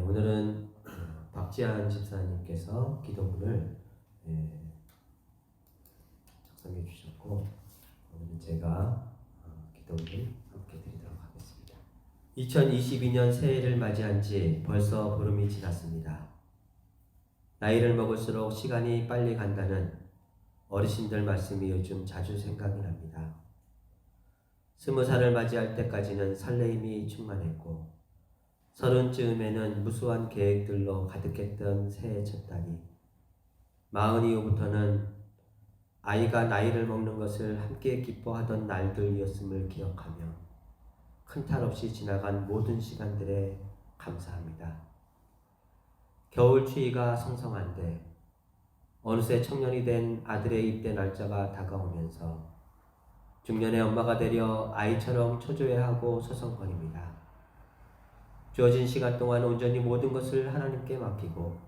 오늘은 박지한 집사님께서 기도문을 작성해 주셨고, 오늘은 제가 기도문을 함께 드리도록 하겠습니다. 2022년 새해를 맞이한 지 벌써 보름이 지났습니다. 나이를 먹을수록 시간이 빨리 간다는 어르신들 말씀이 요즘 자주 생각이 납니다. 20살을 맞이할 때까지는 설레임이 충만했고, 30쯤에는 무수한 계획들로 가득했던 새해 첫 달이 40 이후부터는 아이가 나이를 먹는 것을 함께 기뻐하던 날들이었음을 기억하며 큰 탈 없이 지나간 모든 시간들에 감사합니다. 겨울 추위가 성성한데 어느새 청년이 된 아들의 입대 날짜가 다가오면서 중년의 엄마가 되려 아이처럼 초조해하고 서성거립니다. 주어진 시간 동안 온전히 모든 것을 하나님께 맡기고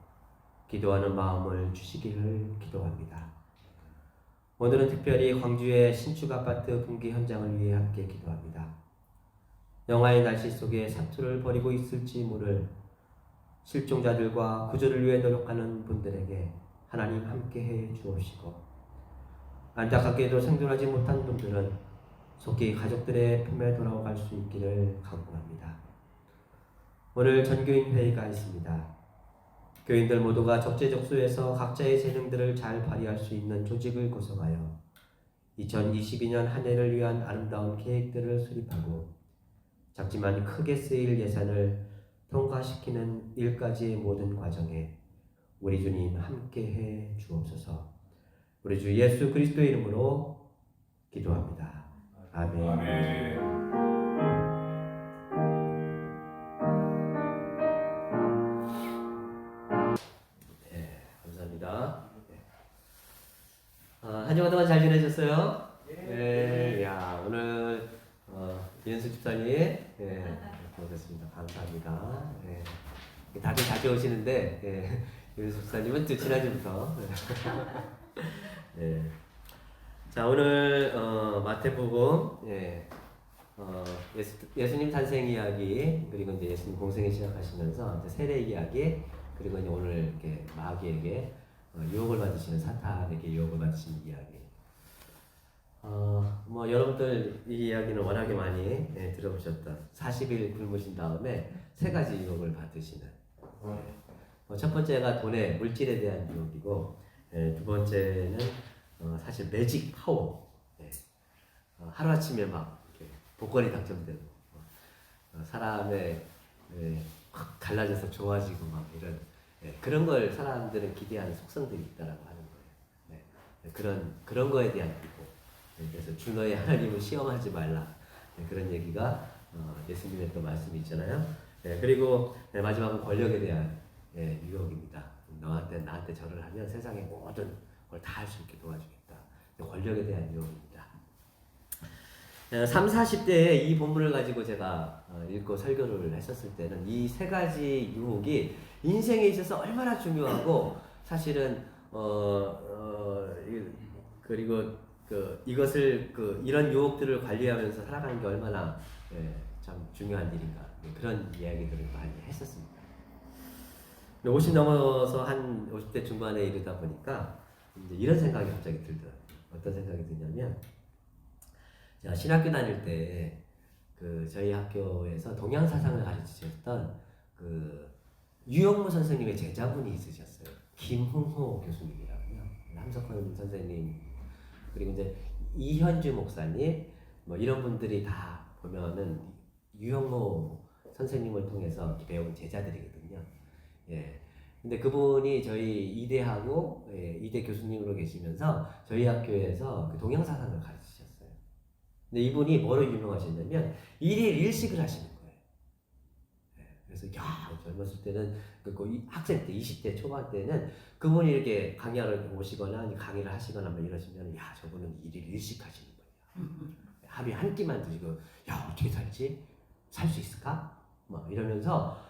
기도하는 마음을 주시기를 기도합니다. 오늘은 특별히 광주의 신축 아파트 붕괴 현장을 위해 함께 기도합니다. 영하의 날씨 속에 사투를 벌이고 있을지 모를 실종자들과 구조를 위해 노력하는 분들에게 하나님 함께해 주옵시고, 안타깝게도 생존하지 못한 분들은 속히 가족들의 품에 돌아갈 수 있기를 간구합니다. 오늘 전교인 회의가 있습니다. 교인들 모두가 적재적소에서 각자의 재능들을 잘 발휘할 수 있는 조직을 구성하여 2022년 한 해를 위한 아름다운 계획들을 수립하고 작지만 크게 쓰일 예산을 통과시키는 일까지의 모든 과정에 우리 주님 함께해 주옵소서. 우리 주 예수 그리스도의 이름으로 기도합니다. 아멘. 아멘. 감사합니다. 한 주간 동안 잘 지내셨어요? 네. 야, 오늘 연수 집사님 고맙습니다. 감사합니다. 다들 자주 오시는데 연수 집사님은 또 지난주부터. 자, 오늘 마태복음 예수님 탄생 이야기, 그리고 이제 예수님 공생에 시작하시면서 이제 세례 이야기, 그리고 이제 오늘 이렇게 마귀에게 유혹을 받으시는 사탄에게 유혹을 받으시는 이야기. 뭐 여러분들 이 이야기는 워낙에 많이 들어보셨던 40일 굶으신 다음에 세 가지 유혹을 받으시는. 첫 번째가 돈의 물질에 대한 유혹이고, 두 번째는 사실 매직 파워. 하루아침에 막 이렇게 복권이 당첨되고 사람의 확 갈라져서 좋아지고 막 이런 그런 걸 사람들은 기대하는 속성들이 있다라고 하는 거예요. 그런 거에 대한 기고. 그래서 주 너의 하나님을 시험하지 말라. 그런 얘기가 예수님의 또 말씀이 있잖아요. 그리고 마지막은 권력에 대한 유혹입니다. 나한테 절을 하면 세상의 모든 걸 다 할 수 있게 도와주겠다. 권력에 대한 유혹입니다. 30, 40대에 이 본문을 가지고 제가 읽고 설교를 했었을 때는 이 세 가지 유혹이 인생에 있어서 얼마나 중요하고, 사실은 그리고 이것을 이런 유혹들을 관리하면서 살아가는 게 얼마나 참 중요한 일인가, 그런 이야기들을 많이 했었습니다. 50 넘어서 한 50대 중반에 이르다 보니까 이제 이런 생각이 갑자기 들더라고요. 어떤 생각이 드냐면, 제가 신학교 다닐 때 저희 학교에서 동양 사상을 가르치셨던 유영무 선생님의 제자분이 있으셨어요. 김흥호 교수님이라고요. 함석헌 선생님, 그리고 이제 이현주 목사님, 뭐 이런 분들이 다 보면은 유영무 선생님을 통해서 배운 제자들이거든요. 근데 그분이 저희 이대하고 이대 교수님으로 계시면서 저희 학교에서 동양 사상을 가르치셨어요. 근데 이분이 뭐로 유명하셨냐면 일일 일식을 하시는 거예요. 그래서 젊었을 때는 학생 때 20대 초반 때는 그분이 이렇게 강의하러 오시거나 강의를 하시거나 뭐 이러시면 저분은 일일 일식 하시는 거예요. 하루에 한 끼만 드시고 어떻게 살지? 살 수 있을까? 뭐 이러면서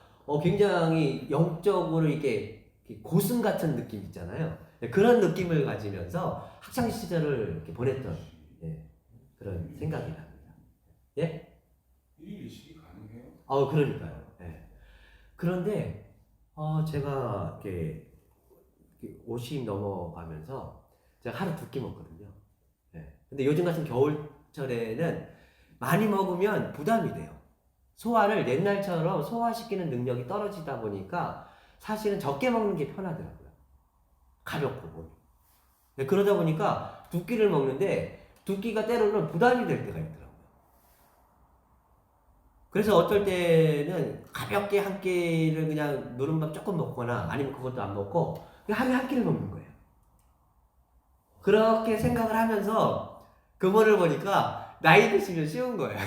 굉장히 영적으로 이렇게 고승 같은 느낌 있잖아요. 그런 느낌을 가지면서 학창 시절을 이렇게 보냈던 그런 생각이 납니다. 예? 일일식이 가능해요? 그러니까요. 그런데 제가 이렇게 50 넘어가면서 제가 하루 2끼 먹거든요. 예. 근데 요즘 같은 겨울철에는 많이 먹으면 부담이 돼요. 소화를 옛날처럼 소화시키는 능력이 떨어지다 보니까 사실은 적게 먹는 게 편하더라고요. 가볍고 몸이. 네, 그러다 보니까 2끼를 먹는데 2끼가 때로는 부담이 될 때가 있더라고요. 그래서 어떨 때는 가볍게 한 끼를 그냥 노른밥 조금 먹거나 아니면 그것도 안 먹고 그냥 하루에 한 끼를 먹는 거예요. 그렇게 생각을 하면서 그거를 보니까 나이 드시면 쉬운 거예요.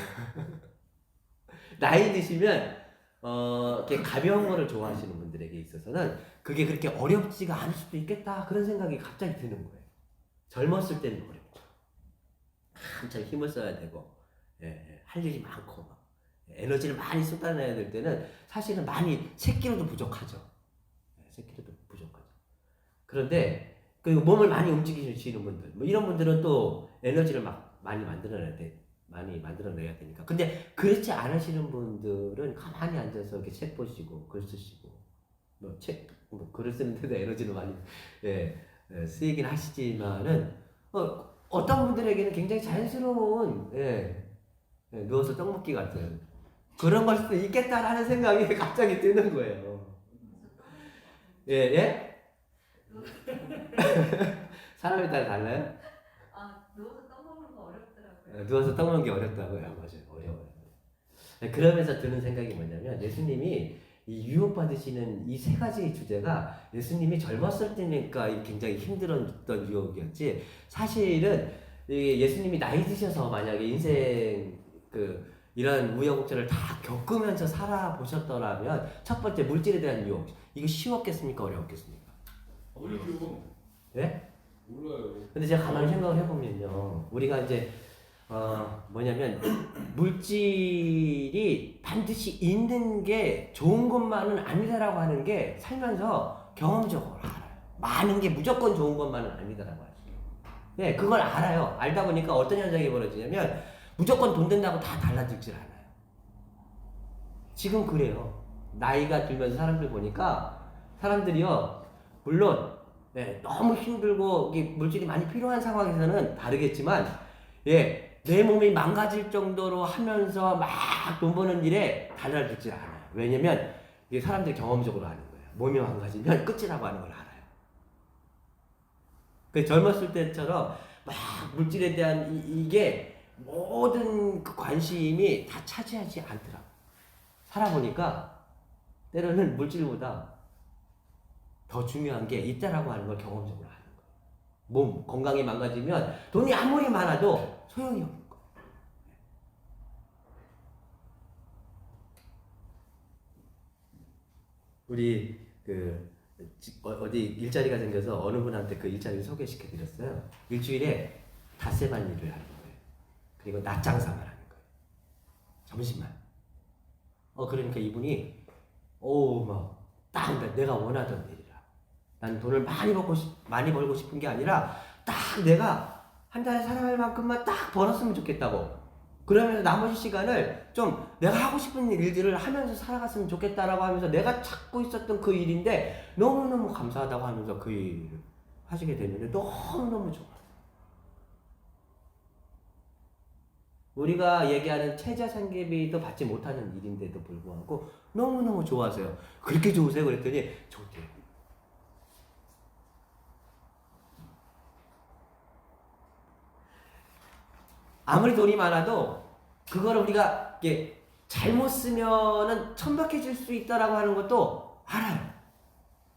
나이 드시면 이렇게 가벼운 거를 좋아하시는 분들에게 있어서는 그게 그렇게 어렵지가 않을 수도 있겠다 그런 생각이 갑자기 드는 거예요. 젊었을 때는 어렵죠. 한참 힘을 써야 되고 할 일이 많고 막, 에너지를 많이 쏟아내야 될 때는 사실은 많이 3끼로도 부족하죠. 3끼로도 부족하죠. 그런데 그 몸을 많이 움직이시는 분들 뭐 이런 분들은 또 에너지를 막 많이 만들어내야 되니까. 근데 그렇지 않으시는 분들은 가만히 앉아서 이렇게 책 보시고 글 쓰시고 뭐 글을 쓰는데도 에너지를 많이 쓰이긴 하시지만은 어떤 분들에게는 굉장히 자연스러운 누워서 떡 먹기 같은 그런 걸 수도 있겠다라는 생각이 갑자기 드는 거예요. 예? 사람에 따라 달라요? 누워서 떡 먹는 거 어렵더라고요. 누워서 떡 먹는 게 어렵다고요? 맞아요. 어려워요. 그러면서 드는 생각이 뭐냐면 예수님이 이 유혹받으시는 이 3가지 주제가 예수님이 젊었을 때니까 굉장히 힘들었던 유혹이었지 사실은 예수님이 나이 드셔서 만약에 인생 이런 우여곡절을 다 겪으면서 살아보셨더라면 첫 번째 물질에 대한 유혹 이거 쉬웠겠습니까? 어려웠겠습니까? 어렵죠. 네? 몰라요. 근데 제가 가만히 생각을 해보면요 우리가 이제 뭐냐면 물질이 반드시 있는 게 좋은 것만은 아니다라고 하는 게 살면서 경험적으로 알아요. 많은 게 무조건 좋은 것만은 아니다라고 하죠. 네, 그걸 알아요. 알다 보니까 어떤 현상이 벌어지냐면 무조건 돈 된다고 다 달라지질 않아요. 지금 그래요. 나이가 들면서 사람들 보니까 사람들이요 물론 너무 힘들고 물질이 많이 필요한 상황에서는 다르겠지만 내 몸이 망가질 정도로 하면서 막 돈 버는 일에 달라지질 않아요. 왜냐면 이게 사람들이 경험적으로 아는 거예요. 몸이 망가지면 끝이라고 하는 걸 알아요. 그 젊었을 때처럼 막 물질에 대한 이게 모든 그 관심이 다 차지하지 않더라고요. 살아보니까 때로는 물질보다 더 중요한 게 있다라고 하는 걸 경험적으로 아는 거예요. 몸 건강이 망가지면 돈이 아무리 많아도 소용이 없는 거예요. 우리 어디 일자리가 생겨서 어느 분한테 그 일자리를 소개시켜 드렸어요. 일주일에 닷새만 일을 하는 거예요. 그리고 낮 장사만 하는 거예요. 점심만. 그러니까 이분이 딱 내가 원하던 일이라. 난 돈을 많이 벌고 싶은 게 아니라 딱 내가 한 달에 살아갈 만큼만 딱 벌었으면 좋겠다고. 그러면서 나머지 시간을 좀 내가 하고 싶은 일들을 하면서 살아갔으면 좋겠다라고 하면서 내가 찾고 있었던 그 일인데 너무너무 감사하다고 하면서 그 일을 하시게 됐는데 너무너무 좋아요. 우리가 얘기하는 최저생계비도 받지 못하는 일인데도 불구하고 너무너무 좋아하세요. 그렇게 좋으세요? 그랬더니 좋대요. 아무리 돈이 많아도 그걸 우리가 잘못 쓰면은 천박해질 수 있다라고 하는 것도 알아요.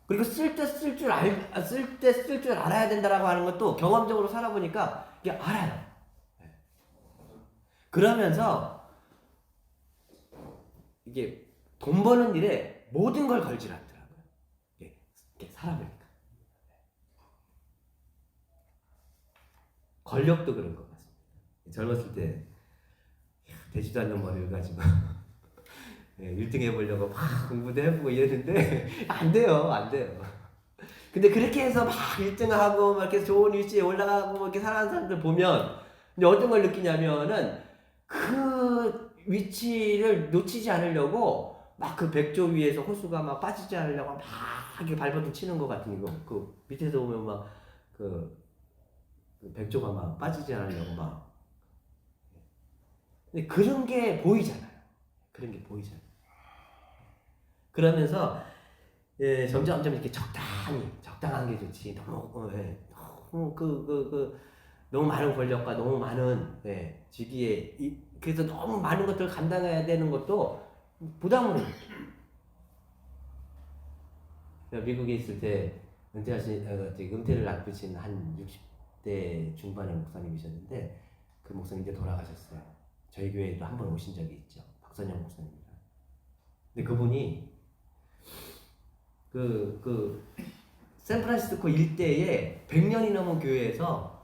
그리고 쓸 때 쓸 줄 알아야 된다라고 하는 것도 경험적으로 살아보니까 이게 알아요. 그러면서 이게 돈 버는 일에 모든 걸 걸질 않더라고요. 이게 사람이니까. 권력도 그런 것 같습니다. 젊었을 때 되지도 않는 머리를 가지고 1등 해보려고 막 공부도 해보고 이랬는데 안 돼요. 근데 그렇게 해서 막 1등하고 막 이렇게 좋은 위치에 올라가고 막 이렇게 살아가는 사람들 보면 근데 어떤 걸 느끼냐면은 그 위치를 놓치지 않으려고 막 그 백조 위에서 호수가 막 빠지지 않으려고 막 이렇게 발버둥 치는 것 같은 거. 그 밑에서 보면 막 그 백조가 막 빠지지 않으려고 막. 근데 그런 게 보이잖아요. 그런 게 보이잖아요. 그러면서 점점 이렇게 적당한 게 좋지. 너무 많은 권력과 너무 많은 직위에 그래서 너무 많은 것들을 감당해야 되는 것도 부담으로 느껴요. 미국에 있을 때 은퇴를 앞두신 한 60대 중반의 목사님이셨는데 그 목사님 이제 돌아가셨어요. 저희 교회에도 한 번 오신 적이 있죠. 박선영 목사님이랑. 근데 그분이 샌프란시스코 일대에 100년이 넘은 교회에서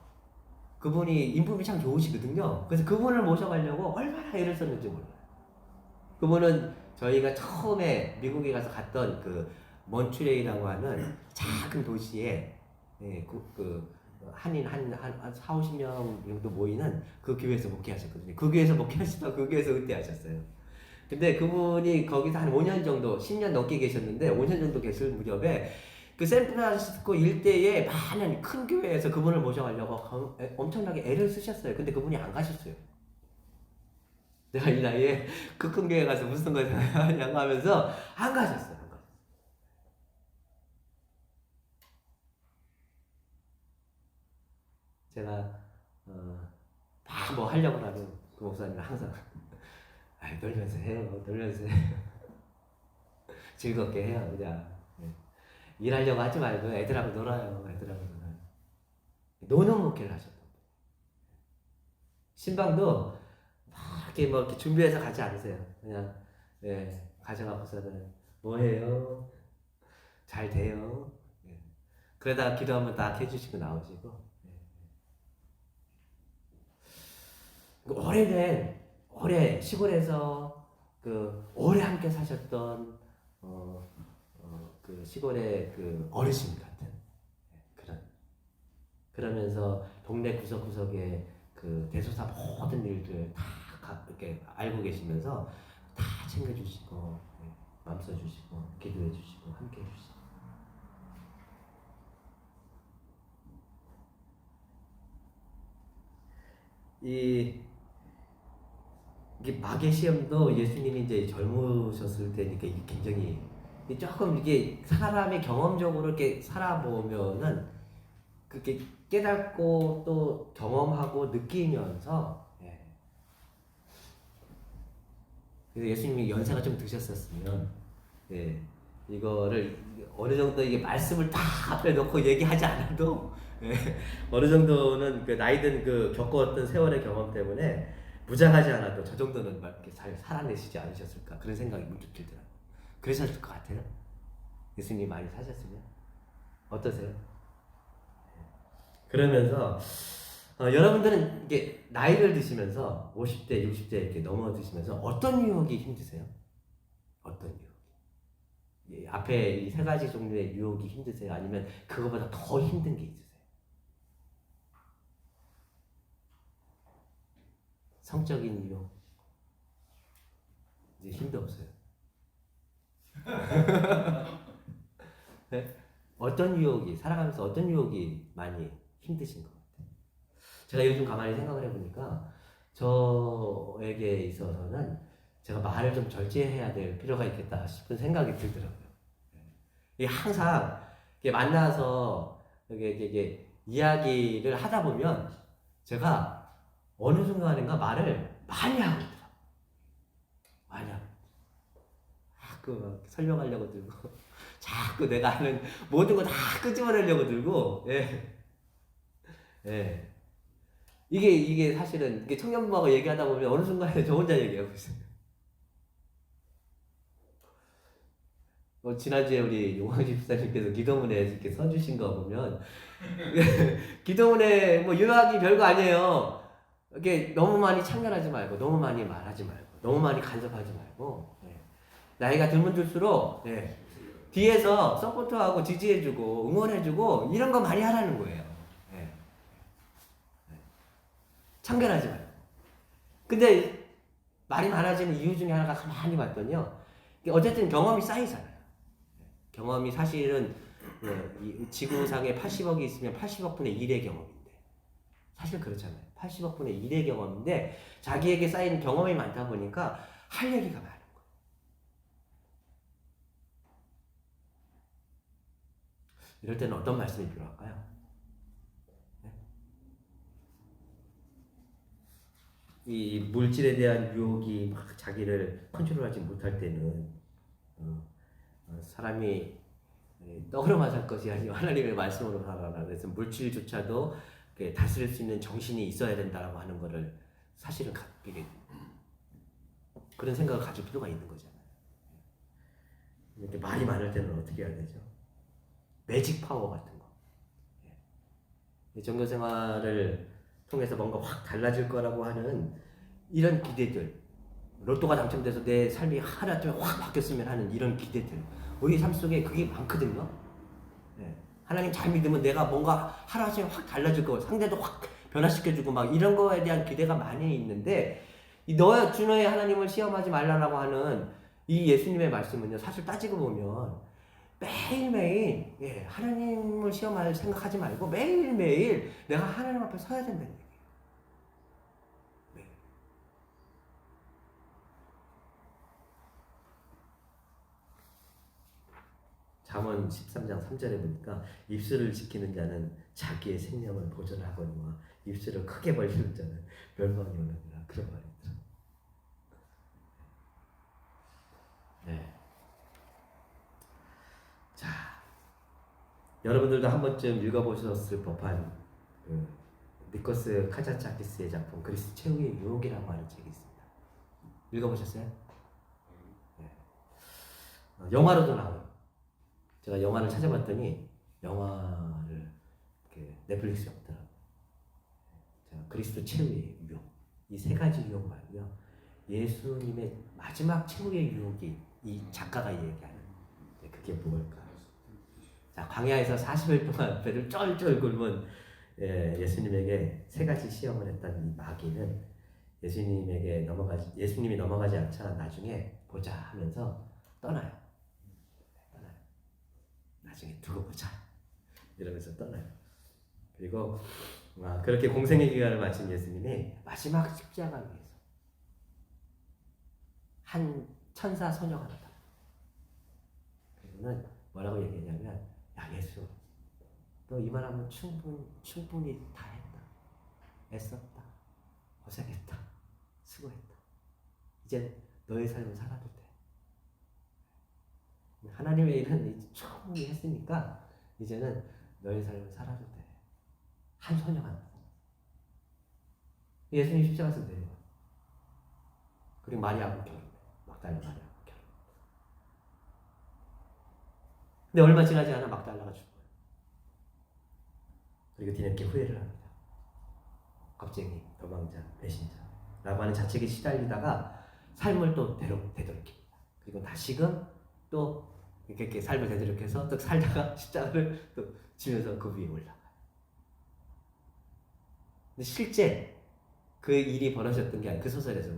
그분이 인품이 참 좋으시거든요. 그래서 그분을 모셔가려고 얼마나 애를 썼는지 몰라요. 그분은 저희가 처음에 미국에 가서 갔던 그 몬트레이라고 하는 작은 도시에 한인 한 4, 50명 정도 모이는 그 교회에서 목회하셨거든요. 그 교회에서 목회하시다가 그 교회에서 은퇴하셨어요. 근데 그분이 거기서 한 5년 정도, 10년 넘게 계셨는데 5년 정도 계실 무렵에 그 샌프란시스코 일대에 많은 큰 교회에서 그분을 모셔가려고 엄청나게 애를 쓰셨어요. 근데 그분이 안 가셨어요. 내가 이 나이에 그 큰 교회 가서 무슨 걸 하냐고 하면서 안 가셨어요. 제가 막 뭐 하려고 하면 그 목사님은 항상 놀면서 해요. 즐겁게 해요. 그냥 일하려고 하지 말고 애들하고 놀아요. 노는 목회를 하셨던 거예요. 신방도 막 이렇게 준비해서 가지 않으세요. 그냥 가셔갖고서는 뭐 해요? 잘 돼요. 그러다가 기도하면 딱 해주시고 나오시고. 오래 시골에서 오래 함께 사셨던 그 시골의 그 어르신 같은 그러면서 동네 구석구석에 그 대소사 모든 일들 다 이렇게 알고 계시면서 다 챙겨주시고 맘 써주시고 기도해주시고 함께 해주시고. 이게 마귀의 시험도 예수님이 이제 젊으셨을 때니까 이게 굉장히 조금 이게 사람의 경험적으로 이렇게 살아보면은 그렇게 깨닫고 또 경험하고 느끼면서 그래서 예수님이 연세가 좀 드셨었으면 이거를 어느 정도 이게 말씀을 다 앞에 놓고 얘기하지 않아도 어느 정도는 그 나이든 그 겪었던 세월의 경험 때문에 무장하지 않아도 저 정도는 막 이렇게 잘 살아내시지 않으셨을까 그런 생각이 문득 들더라고요. 그러셨을 것 같아요. 예수님이 많이 사셨으면 어떠세요? 그러면서 여러분들은 이게 나이를 드시면서 50대, 60대 이렇게 넘어드시면서 어떤 유혹이 힘드세요? 어떤 유혹이? 앞에 이 세 가지 종류의 유혹이 힘드세요? 아니면 그거보다 더 힘든 게 있으세요? 성적인 유혹 이제 힘도 없어요. 네? 어떤 유혹이 살아가면서 어떤 유혹이 많이 힘드신 것 같아요? 제가 요즘 가만히 생각을 해보니까 저에게 있어서는 제가 말을 좀 절제해야 될 필요가 있겠다 싶은 생각이 들더라고요. 이게 항상 이렇게 만나서 이게 이야기를 하다 보면 제가 어느 순간인가 말을 많이 하고 있더라고요. 많이 하고. 자꾸 설명하려고 들고, 자꾸 내가 아는 모든 거 다 끄집어내려고 들고, 이게 사실은 이게 청년부하고 얘기하다 보면 어느 순간에 저 혼자 얘기하고 있어요. 지난주에 우리 용왕지 집사님께서 기도문에 이렇게 써주신 거 보면, 기도문에 뭐 유학이 별거 아니에요. 이렇게 너무 많이 참견하지 말고, 너무 많이 말하지 말고, 너무 많이 간섭하지 말고, 나이가 들면 들수록, 뒤에서 서포트하고 지지해주고, 응원해주고, 이런 거 많이 하라는 거예요. 참견하지 말고. 근데 말이 많아지는 이유 중에 하나가 가만히 봤더니요. 어쨌든 경험이 쌓이잖아요. 경험이 사실은 이 지구상에 80억이 있으면 80억 분의 1의 경험인데 사실 그렇잖아요. 80억 분의 1의 경험인데 자기에게 쌓인 경험이 많다 보니까 할 얘기가 많은 거예요. 이럴 때는 어떤 말씀이 필요할까요? 네? 이 물질에 대한 유혹이 막 자기를 컨트롤하지 못할 때는 사람이 떡으로만 살 것이 아니고 하나님의 말씀으로 살아라. 그래서 물질조차도 다스릴 수 있는 정신이 있어야 된다라고 하는 거를 사실은 그런 생각을 가질 필요가 있는 거잖아요. 이렇게 말이 많을 때는 어떻게 해야 되죠? 매직 파워 같은 거. 종교 생활을 통해서 뭔가 확 달라질 거라고 하는 이런 기대들, 로또가 당첨돼서 내 삶이 하루아침에 확 바뀌었으면 하는 이런 기대들, 우리 삶 속에 그게 많거든요. 하나님 잘 믿으면 내가 뭔가 하루아침에 확 달라질 거, 상대도 확 변화시켜주고 막 이런 거에 대한 기대가 많이 있는데 너의 주너의 하나님을 시험하지 말라라고 하는 이 예수님의 말씀은요, 사실 따지고 보면 매일매일 하나님을 시험할 생각하지 말고 매일매일 내가 하나님 앞에 서야 된다는 얘기예요. 잠언 13장 3절에 보니까 입술을 지키는 자는 자기의 생명을 보존하거니와 입술을 크게 벌리는 자는 멸망이 오느니라, 그런 말이 있죠. 네. 자, 여러분들도 한 번쯤 읽어보셨을 법한 니코스 카자차키스의 작품 그리스 최후의 유혹이라고 하는 책이 있습니다. 읽어보셨어요? 네. 영화로도 나와요. 제가 영화를 찾아봤더니 영화를 넷플릭스에 없더라고요. 그리스도 최후의 유혹, 이 세 가지 유혹 말고요, 예수님의 마지막 최후의 유혹이 이 작가가 얘기하는 그게 뭘까? 자, 광야에서 40일 동안 배를 쩔쩔 굶은 예수님에게 세 가지 시험을 했던 이 마귀는 예수님이 넘어가지 않자 나중에 보자 하면서 떠나요. 나중에 두고 보자 이러면서 떠나요. 그리고 그렇게 공생의 기간을 마친 예수님이 마지막 십자가 위에서 한 천사 소녀가 나타나요. 그리고는 뭐라고 얘기하냐면, 야 예수, 너 이만하면 충분히 다 했다. 애썼다. 고생했다. 수고했다. 이제 너의 삶을 살아도 돼. 하나님의 일은 충분히 했으니까 이제는 너의 삶을 살아도 돼. 한 소녀가 나타났어. 예수님 십자가에서 내려와. 그리고 마리아하고 결혼해. 막달라 마리아하고 결혼. 근데 얼마 지나지 않아 막달라가 죽어요. 그리고 뒤늦게 후회를 합니다. 겁쟁이, 도망자, 배신자라고 하는 자책에 시달리다가 삶을 또 되돌이킵니다. 그리고 다시금 또 이렇게 삶을 되돌이켜서 또 살다가 십자가를 또 지면서 그 위에 올라가요. 근데 실제 그 일이 벌어졌던 게 아니라, 그 소설에서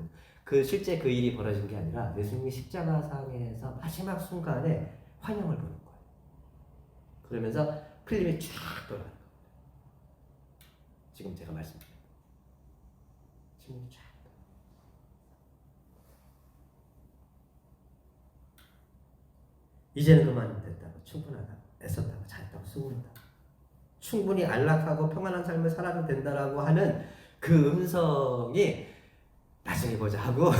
실제 그 일이 벌어진 게 아니라 예수님이 십자가상에서 마지막 순간에 환영을 보는 거예요. 그러면서 필름이 쫙 돌아가는 겁니다. 지금 제가 말씀드린 필름이 쫙. 이제는 그만 됐다고, 충분하다고, 애썼다고, 잘했다고, 수고했다고, 충분히 안락하고 평안한 삶을 살아도 된다라고 하는 그 음성이 나중에 보자 하고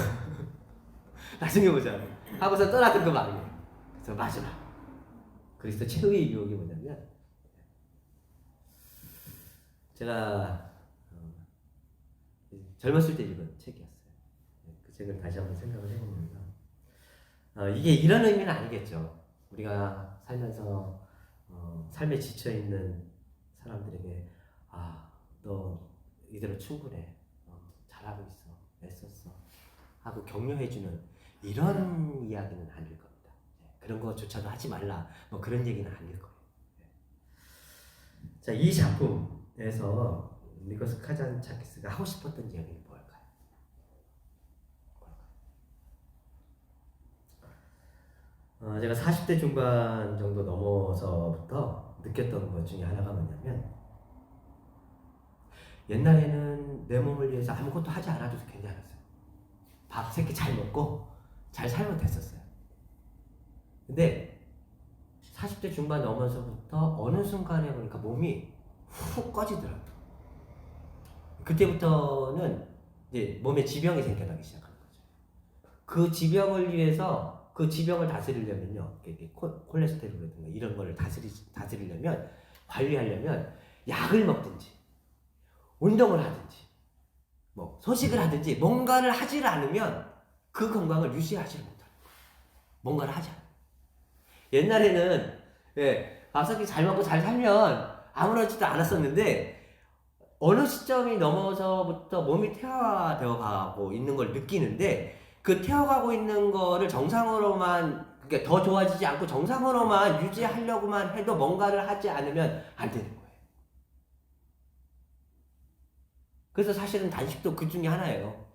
나중에 보자 하고서 떠났던 그 마음이에요. 그래서 마지막 그리스도 최후의 유혹이 뭐냐면, 제가 젊었을 때 읽은 책이었어요. 그 책을 다시 한번 생각을 해보면서 이게 이런 의미는 아니겠죠. 우리가 살면서 삶에 지쳐있는 사람들에게 너 이대로 충분해, 잘하고 있어, 애썼어 하고 격려해주는 이런 이야기는 아닐 겁니다. 그런 거조차도 하지 말라, 뭐 그런 얘기는 아닐 거예요. 자, 이 작품에서 니코스 카잔차키스가 하고 싶었던 이야기는 뭘까요? 제가 40대 중반 정도 넘어서부터 느꼈던 것 중에 하나가 뭐냐면 옛날에는 내 몸을 위해서 아무것도 하지 않아도 괜찮았어요. 밥 3끼 잘 먹고 잘 살면 됐었어요. 근데 40대 중반 넘어서부터 어느 순간에 보니까 몸이 훅 꺼지더라고요. 그때부터는 이제 몸에 지병이 생겨나기 시작하는 거죠. 그 지병을 위해서 그 지병을 다스리려면요, 콜레스테롤이라든가 이런 거를 다스리려면, 관리하려면 약을 먹든지 운동을 하든지 뭐 소식을 하든지 뭔가를 하지 않으면 그 건강을 유지하지 못하는 거예요. 뭔가를 하지 않아요. 옛날에는 밥 3끼 잘 먹고 잘 살면 아무렇지도 않았었는데 어느 시점이 넘어서부터 몸이 퇴화되어 가고 있는 걸 느끼는데 그 퇴화가고 있는 거를 정상으로만, 그러니까 더 좋아지지 않고 정상으로만 유지하려고만 해도 뭔가를 하지 않으면 안 되는 거예요. 그래서 사실은 단식도 그 중에 하나예요.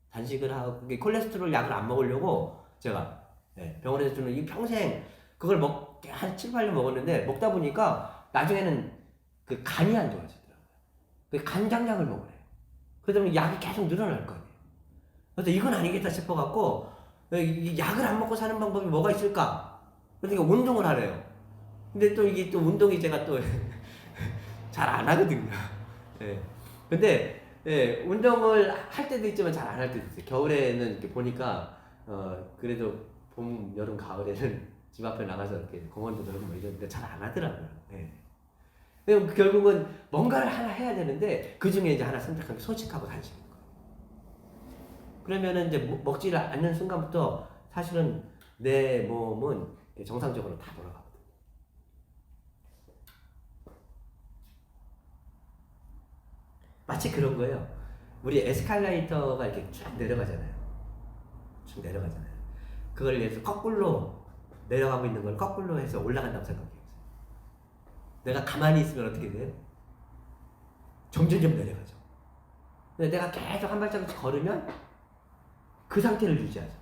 단식을 하고 콜레스테롤 약을 안 먹으려고 제가 병원에서 주는 이 평생 그걸 한 7, 8년 먹었는데 먹다 보니까 나중에는 그 간이 안 좋아지더라고요. 그 간장약을 먹으래요. 그러다 약이 계속 늘어날 거 아니에요. 그래서 이건 아니겠다 싶어갖고 약을 안 먹고 사는 방법이 뭐가 있을까? 그러니까 운동을 하래요. 근데 또 이게 또 운동이 제가 또 잘 안 하거든요. 근데 운동을 할 때도 있지만 잘 안 할 때도 있어요. 겨울에는 이렇게 보니까 그래도 봄, 여름, 가을에는 집 앞에 나가서 이렇게 공원도 놀고 뭐 이러는데 잘 안 하더라고요. 결국은 뭔가를 하나 해야 되는데 그 중에 이제 하나 선택한 게 소식하고 단식인 거예요. 그러면은 이제 먹지를 않는 순간부터 사실은 내 몸은 정상적으로 다 돌아가거든요. 마치 그런 거예요. 우리 에스컬레이터가 이렇게 쭉 내려가잖아요. 쭉 내려가잖아요. 그걸 위해서 거꾸로 내려가고 있는 걸 거꾸로 해서 올라간다고 생각해요. 내가 가만히 있으면 어떻게 돼요? 점점점 내려가죠. 근데 내가 계속 한 발자국씩 걸으면 그 상태를 유지하죠.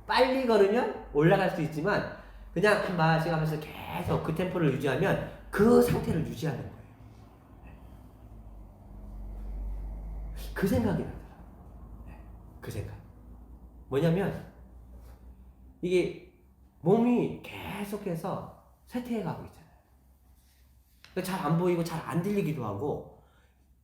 빨리 걸으면 올라갈 수 있지만 그냥 한 발씩 하면서 계속 그 템포를 유지하면 그 상태를 유지하는 거예요. 그 생각이 나더라고요. 그 생각. 뭐냐면 이게 몸이 계속해서 쇠퇴해 가고 있잖아요. 잘 안 보이고 잘 안 들리기도 하고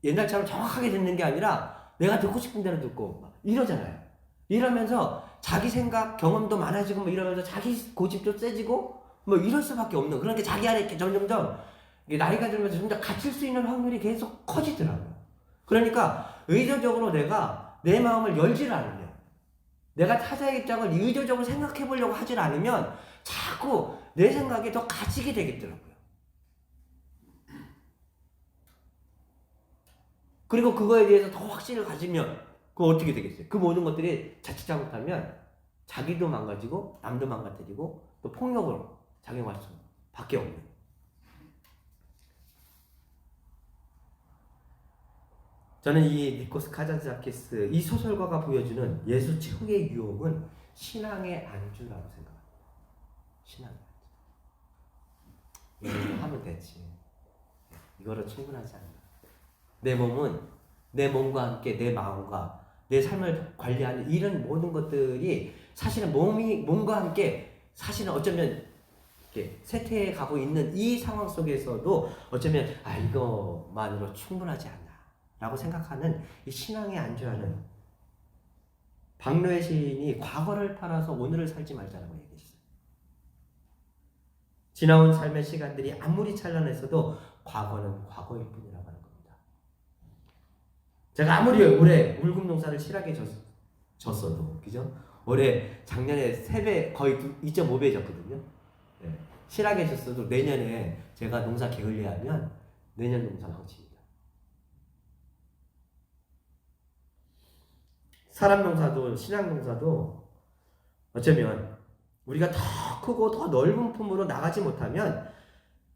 옛날처럼 정확하게 듣는 게 아니라 내가 듣고 싶은 대로 듣고 막 이러잖아요. 이러면서 자기 생각, 경험도 많아지고 뭐 이러면서 자기 고집도 세지고 뭐 이럴 수밖에 없는, 그러니까 자기 안에 이렇게 점점점 나이가 들면서 점점 갇힐 수 있는 확률이 계속 커지더라고요. 그러니까 의도적으로 내가 내 마음을 열지를 않으면, 내가 타자의 입장을 의도적으로 생각해 보려고 하질 않으면 자꾸 내 생각에 더 갇히게 되겠더라고요. 그리고 그거에 대해서 더 확신을 가지면 그거 어떻게 되겠어요? 그 모든 것들이 자칫 잘못하면 자기도 망가지고 남도 망가뜨리고 또 폭력으로 작용할 수밖에 없는. 저는 이 니코스 카자자키스 이 소설가가 보여주는 예수 최후의 유혹은 신앙의 안주라고 생각합니다. 신앙의 안주. 이거 하면 되지. 이거로 충분하지 않나. 내 몸은 내 몸과 함께 내 마음과 내 삶을 관리하는 이런 모든 것들이 사실은 몸과 함께 사실은 어쩌면 이렇게 쇠퇴해 가고 있는 이 상황 속에서도 어쩌면 이거만으로 충분하지 않나 라고 생각하는 이 신앙의 안주하는 박노해 시인이 과거를 팔아서 오늘을 살지 말자라고 얘기했어요. 지나온 삶의 시간들이 아무리 찬란했어도 과거는 과거일 뿐이라고 하는 겁니다. 제가 아무리 올해 물금 농사를 실하게 졌어도, 그죠? 올해 작년에 3배, 거의 2.5배 졌거든요. 실하게 졌어도 내년에 제가 농사 게을리하면 하면 내년 농사 망칩니다. 사람 농사도 신앙 농사도 어쩌면 우리가 더 크고 더 넓은 품으로 나가지 못하면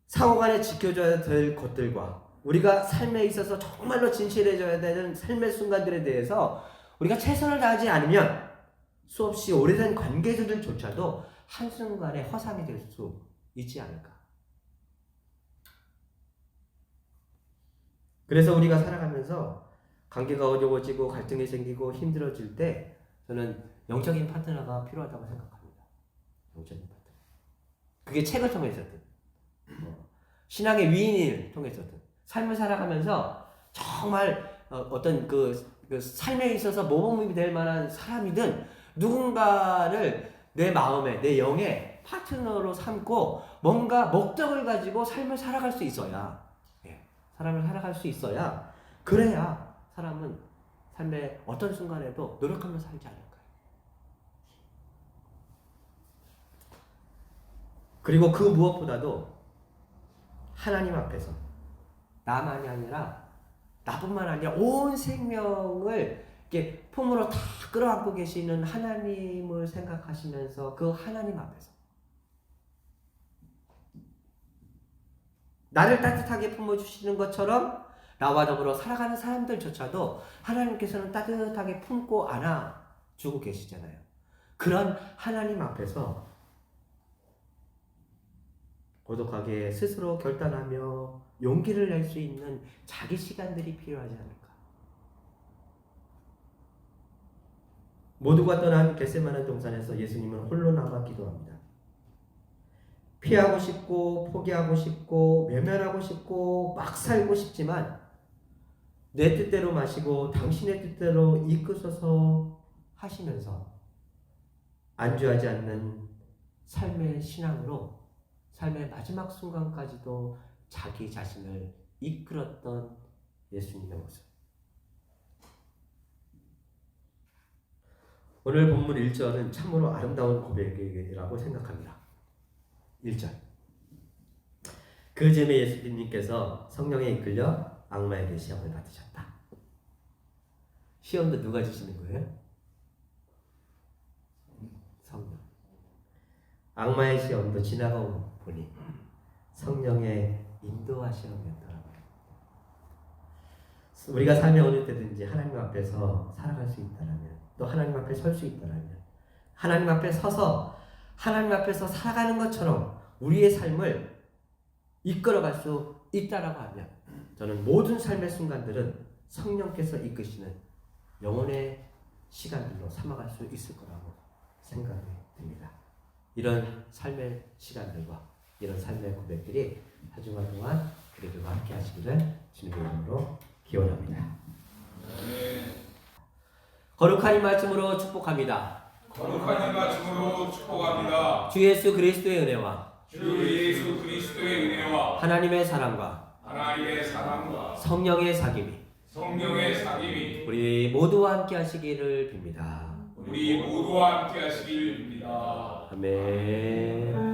상호간에 지켜줘야 될 것들과 우리가 삶에 있어서 정말로 진실해져야 되는 삶의 순간들에 대해서 우리가 최선을 다하지 않으면 수없이 오래된 관계들조차도 한순간에 허상이 될 수 있지 않을까. 그래서 우리가 살아가면서 관계가 어려워지고 갈등이 생기고 힘들어질 때 저는 영적인 파트너가 필요하다고 생각합니다. 영적인 파트너. 그게 책을 통해서든 신앙의 위인을 통해서든 삶을 살아가면서 정말 어떤 그 삶에 있어서 모범이 될 만한 사람이든 누군가를 내 마음에 내 영에 파트너로 삼고 뭔가 목적을 가지고 삶을 살아갈 수 있어야 사람을 살아갈 수 있어야 그래야 사람은 삶의 어떤 순간에도 노력하면서 살지 않을까요? 그리고 그 무엇보다도 하나님 앞에서 나만이 아니라 나뿐만 아니라 온 생명을 이렇게 품으로 다 끌어안고 계시는 하나님을 생각하시면서 그 하나님 앞에서 나를 따뜻하게 품어주시는 것처럼 나와 더불어 살아가는 사람들조차도 하나님께서는 따뜻하게 품고 안아주고 계시잖아요. 그런 하나님 앞에서 고독하게 스스로 결단하며 용기를 낼 수 있는 자기 시간들이 필요하지 않을까. 모두가 떠난 겟세마네 동산에서 예수님은 홀로 남아 기도합니다. 피하고 싶고 포기하고 싶고 외면하고 싶고 막 살고 싶지만 내 뜻대로 마시고 당신의 뜻대로 이끄소서 하시면서 안주하지 않는 삶의 신앙으로 삶의 마지막 순간까지도 자기 자신을 이끌었던 예수님의 모습. 오늘 본문 1절은 참으로 아름다운 고백이라고 생각합니다. 1절. 그 즈음에 예수님께서 성령에 이끌려 악마에게 시험을 받으셨다. 시험도 누가 주시는 거예요? 성령. 악마의 시험도 지나가고 보니 성령의 인도하시험이었더라고요. 우리가 삶의 어느 때든지 하나님 앞에서 살아갈 수 있다면, 또 하나님 앞에 설 수 있다면, 하나님 앞에 서서 하나님 앞에서 살아가는 것처럼 우리의 삶을 이끌어갈 수 있다라고 하면 저는 모든 삶의 순간들은 성령께서 이끄시는 영혼의 시간들로 삼아갈 수 있을 거라고 생각이 듭니다. 이런 삶의 시간들과 이런 삶의 고백들이 한 주간 동안 우리들과 함께 하시기를 주님의 이름으로 기원합니다. 거룩한 이 말씀으로 축복합니다. 거룩한 이 말씀으로 축복합니다. 주 예수 그리스도의 은혜와 주 예수 그리스도의 은혜와 하나님의 사랑과 하나님의 사랑과 성령의 사귐이 성령의 사귐이 우리 모두와 함께 하시기를 빕니다. 우리 모두와 함께 하시길 빕니다. 아멘.